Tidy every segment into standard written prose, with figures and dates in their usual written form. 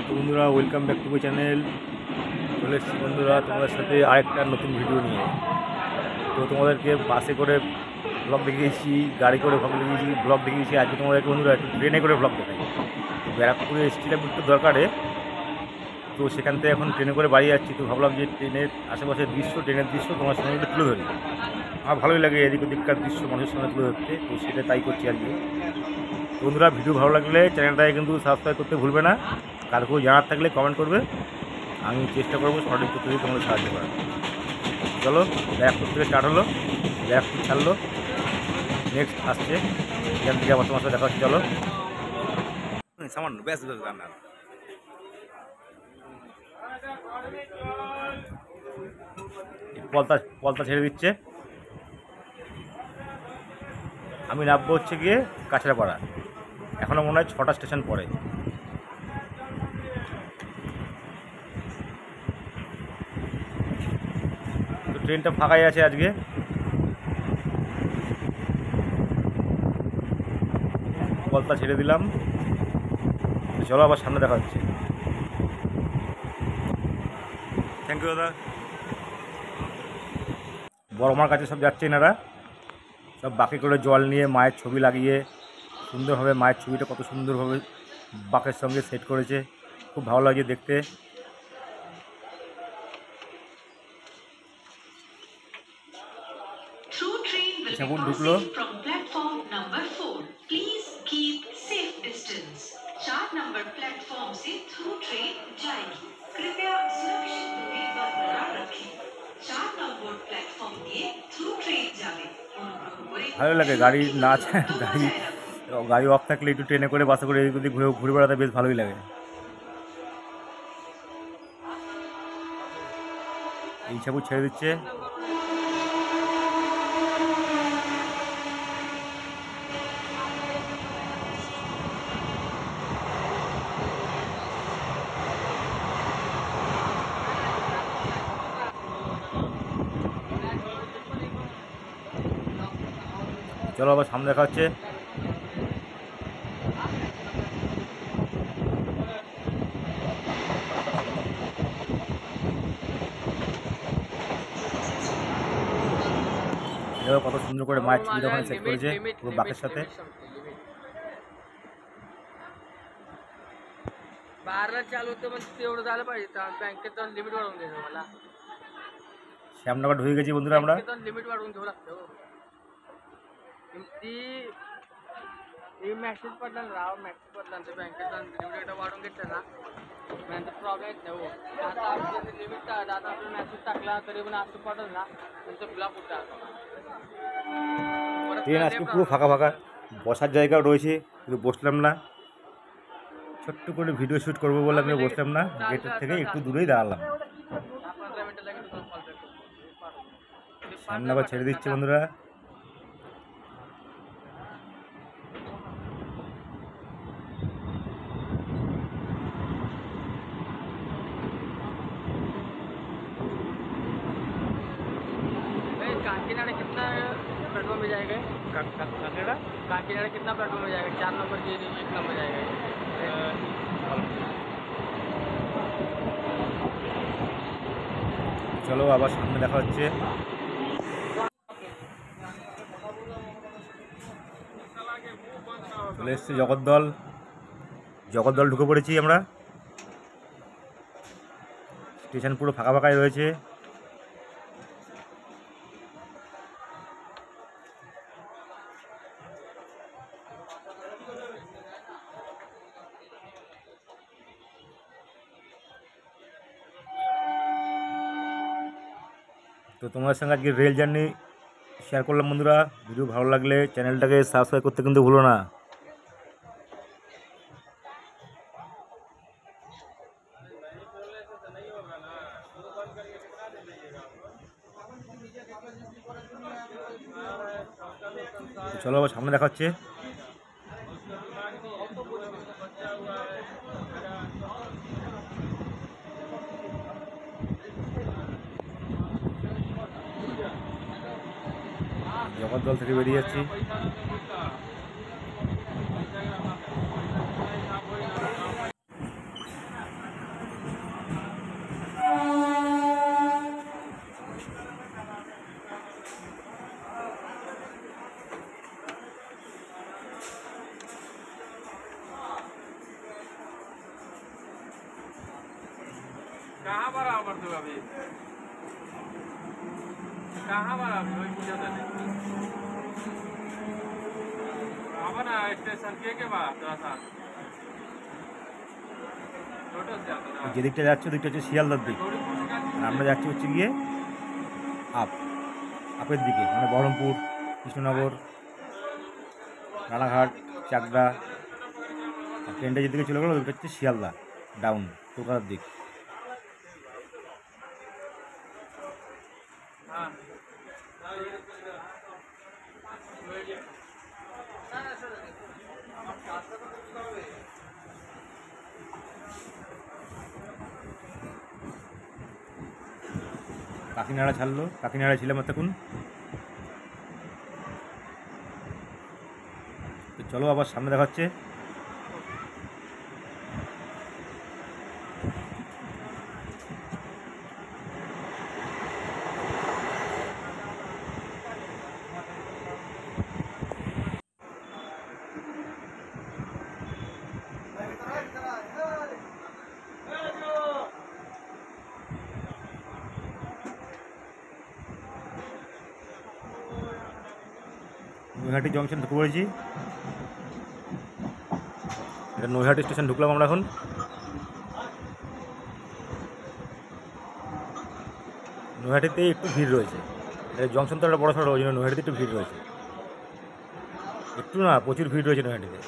তো বন্ধুরা, welcome back to my channel. চলে এসেছি বন্ধুরা তোমাদের সাথে আরেকটা নতুন ভিডিও নিয়ে। তো তোমাদেরকে বাসে করে ব্লগ দেখিয়েছি, গাড়ি করে ব্লগ দেখিয়েছি। আজকে তোমাদেরকে বন্ধুরা একটু ট্রেনে করে ব্লগ দেখাই। তো ব্যারাকপুরে এসেছিলাম একটু দরকারে, তো সেখান থেকে এখন ট্রেনে করে বাড়ি যাচ্ছি। তো ভাবলাম যে ট্রেনের আশেপাশের দৃশ্য, ট্রেনের দৃশ্য তোমার সঙ্গে একটু তুলে ধরি। আমার ভালোই লাগে এদিক ওদিককার দৃশ্য মানুষের সঙ্গে তুলে ধরতে, তো সেটা তাই করছি আজকে। বন্ধুরা, ভিডিও ভালো লাগলে চ্যানেলটাকে কিন্তু সাবস্ক্রাইব করতে ভুলবে না। কার কেউ জানার থাকলে কমেন্ট করবে, আমি চেষ্টা করবো সঠিক পদ্ধতি তোমাদের সাহায্য করার। চলো, ব্যারাকপুর থেকে স্টার্ট হলো, ব্যারাকপুর ছাড়লো, নেক্সট আসছে, এখান থেকে আবার তোমার সাথে দেখা হচ্ছে। চলো, সামান্য ব্যাস ব্যাস রান্না। পলতা ছেড়ে দিচ্ছে, আমি নামবো হচ্ছে গিয়ে কাছড়াপাড়া। এখনও মনে হয় 6টা স্টেশন পরে। তো ট্রেনটা ফাঁকাই আছে আজকে। পলতা ছেড়ে দিলাম, চলো আবার সামনে দেখা হচ্ছে। থ্যাংক ইউ দাদা। বড় মার কাছে সব যাচ্ছে এনারা, সব বাকি করে জল নিয়ে মায়ের ছবি লাগিয়ে সুন্দরভাবে, মায়ের ছবিটা কত সুন্দরভাবে বাঁকের সঙ্গে সেট করেছে, খুব ভালো লাগে দেখতে। সাবুন ঢুকলো। ভালো লাগে গাড়ি নাচ, গাড়ি অফ থাকলে একটু ট্রেনে করে বাসে করে এদিক ওদিক ঘুরে বেড়াতে বেশ ভালোই লাগে। এই সাবু ছেড়ে দিচ্ছে। চলো আবার সামনে দেখা হচ্ছে। কত সুন্দর করে মায়ের ছবিটা ওখানে সেট করেছে পুরো বাঁকের সাথে। শ্যামনগর ঢুকে গেছি বন্ধুরা আমরা। मेसेज पडला राव, मेसेज पडला ते बँकेत लिमिट वाढून घेतलं ना, म्हणजे प्रॉब्लेम येत नाही. हो, आता आपण लिमिट आता आपण मेसेज टाकला तरी पण असं पडल ना, नंतर ब्लॉक होता। ট্রেন আজকে পুরো ফাঁকা ফাঁকা, বসার জায়গাও রয়েছে কিন্তু বসলাম না। ছোট্ট করে ভিডিও শ্যুট করবো বলে আমি বসলাম না, গেটের থেকে একটু দূরেই দাঁড়ালাম। সামনে আবার ছেড়ে দিচ্ছে বন্ধুরা। काकीनाडा कितना प्लेटफॉर्म में जाएगा? काकीनाडा कितना प्लेटफॉर्म में जाएगा? 4 नंबर की 1 नंबर जाएगा। চলো আবার সামনে দেখা হচ্ছে। চলে এসছি জগদ্দল ঢুকে পড়েছি আমরা। স্টেশন পুরো ফাঁকা ফাঁকাই রয়েছে। তো তোমাদের সঙ্গে আজকে রেল জার্নি শেয়ার করলাম বন্ধুরা। ভিডিও ভালো লাগলে চ্যানেলটাকে সাবস্ক্রাইব করতে কিন্তু ভুলো না। চলো আবার সামনে দেখা হচ্ছে। জগদ্দল থেকে বেরিয়ে যাচ্ছি। कहाँ बराबर तो अभी कहाँ बराबर वही पूछा था अब ना स्टेशन के बाद थोड़ा सा छोटा से आता ना যেদিকটা যাচ্ছে ওদিকটা হচ্ছে শিয়ালদার দিক, আর আমরা যাচ্ছি হচ্ছে গিয়ে আপের দিকে, মানে বহরমপুর, কৃষ্ণনগর, রানাঘাট, চাকদা। আর ট্রেনটা যেদিকে চলে গেলো ওদিকটা হচ্ছে শিয়ালদা ডাউন, কলকাতার দিক। हाँ কাকিনাড়া ছাড়লো, কাকিনাড়া ছিলাম এতক্ষণ। তো চলো আবার সামনে দেখাচ্ছে। নৈহাটি জংশন ঢুকে পড়েছি। এটা নৈহাটি স্টেশন ঢুকলাম আমরা এখন। নৈহাটিতে একটু ভিড় রয়েছে, এটা জংশন তো একটা বড় সড়ো, ওই জন্য নৈহাটিতে একটু ভিড় রয়েছে। একটু না, প্রচুর ভিড় রয়েছে নৈহাটিতে।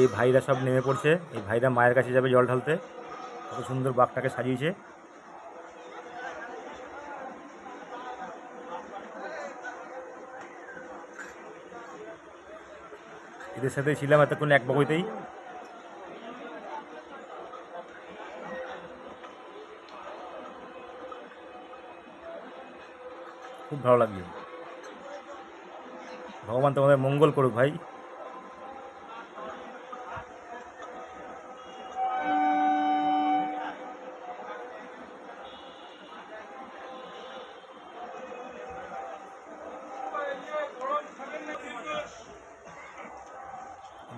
এই ভাইরা সব নেমে পড়ছে, এই ভাইরা মায়ের কাছে যাবে জল ঢালতে। কত সুন্দর বাঘটাকে সাজিয়েছে। এদের সাথে ছিলাম এতক্ষণ এক বগিতেই। খুব ভালো লাগছে। ভগবান তোমাদের মঙ্গল করুক ভাই।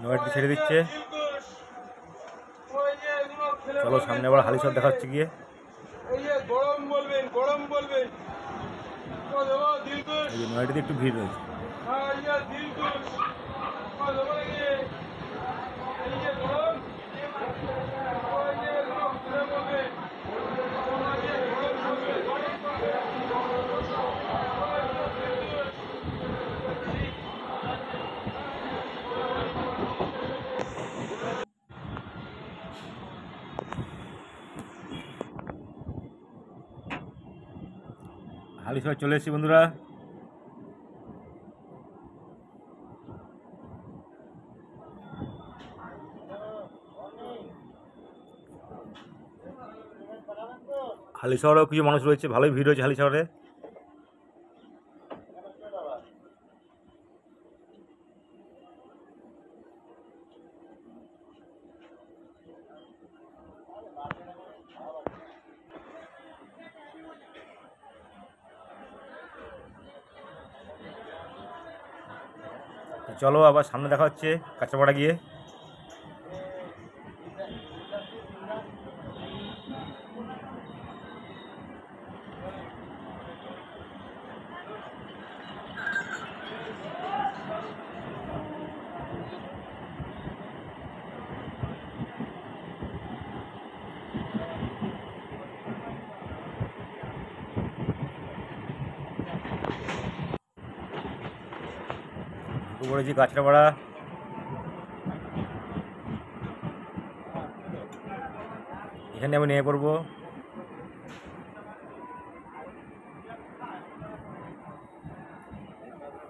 নৈহাটি ছেড়ে দিচ্ছে। চলো সামনে আবার হালিশহর দেখা হচ্ছে গিয়ে। এই যে নৈহাটিতে একটু ভিড় রয়েছে। হালিশহর চলে এসেছি বন্ধুরা। হালিশহরেও কিছু মানুষ রয়েছে, ভালোই ভিড় রয়েছে হালিশহরে। চলো আবার সামনে দেখা হচ্ছে কাঁচরাপাড়া গিয়ে। পড়েছি কাঁচরাপাড়া। এখানে আমি নেমে পড়বো।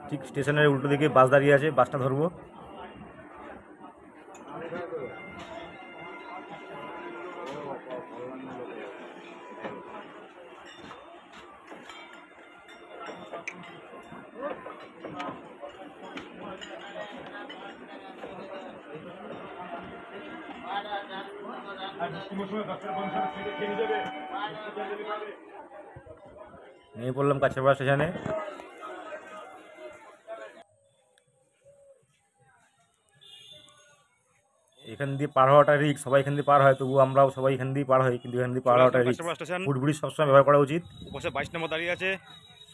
ঠিক স্টেশনের উল্টো দিকে বাস দাঁড়িয়ে আছে, বাসটা ধরবো। নেমে পড়লাম কাছাড়পাড়া স্টেশনে। এখান দিয়ে পার হওয়াটা রিস্ক, সবাই এখান দিয়ে পার হয়, তবু আমরাও সবাই এখান দিয়ে পার হই, কিন্তু এখান দিয়ে পার হওয়াটা রিস্ক। কাছাড়পাড়া স্টেশন ফুটব্রিজ সবসময় ব্যবহার করা উচিত, বসে 22 নম্বর দাঁড়িয়ে আছে,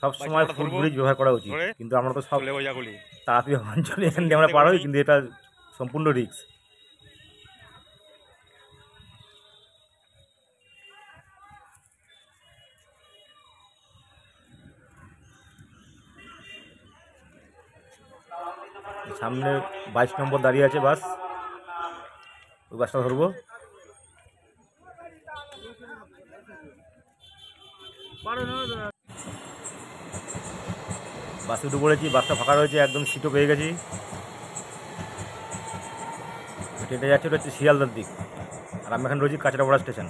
সবসময় ফুটব্রিজ ব্যবহার করা উচিত, ধরে কিন্তু আমরা তো সব চলে ওইজাগুলি। তাড়াতাড়ি অঞ্চলে এখান দিয়ে আমরা পার হই, কিন্তু এটা সম্পূর্ণ রিস্ক। সামনে 22 নম্বর দাঁড়িয়ে আছে বাস, ওই বাসটা ধরবো। বাসে উঠে পড়েছি, বাসটা ফাঁকা রয়েছে, একদম সিটও পেয়ে গেছি। ট্রেনটা যাচ্ছে, ওটা হচ্ছে শিয়ালদার দিক, আর আমি এখন রয়েছি কাঁচরাপাড়া স্টেশন।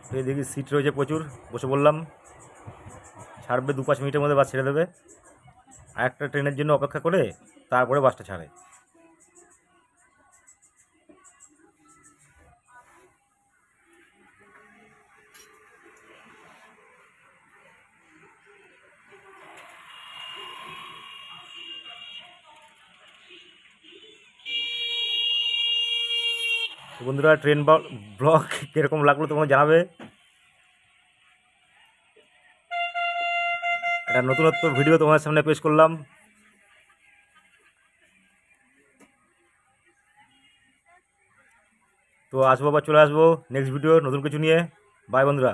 তো এই দেখি সিট রয়েছে প্রচুর, বসে বললাম, ছাড়বে 2-5 মিনিটের মধ্যে বাস ছেড়ে দেবে। আর একটা ট্রেনের জন্য অপেক্ষা করে তারপরে বাসটা ছাড়ে। তো বন্ধুরা, ট্রেন ব্লগ কীরকম লাগলো তোমরা জানাবে। একটা নতুনত্ব ভিডিও তোমার সামনে পেশ করলাম। তো আসবো, আবার চলে আসবো নেক্সট ভিডিও নতুন কিছু নিয়ে। বাই বন্ধুরা।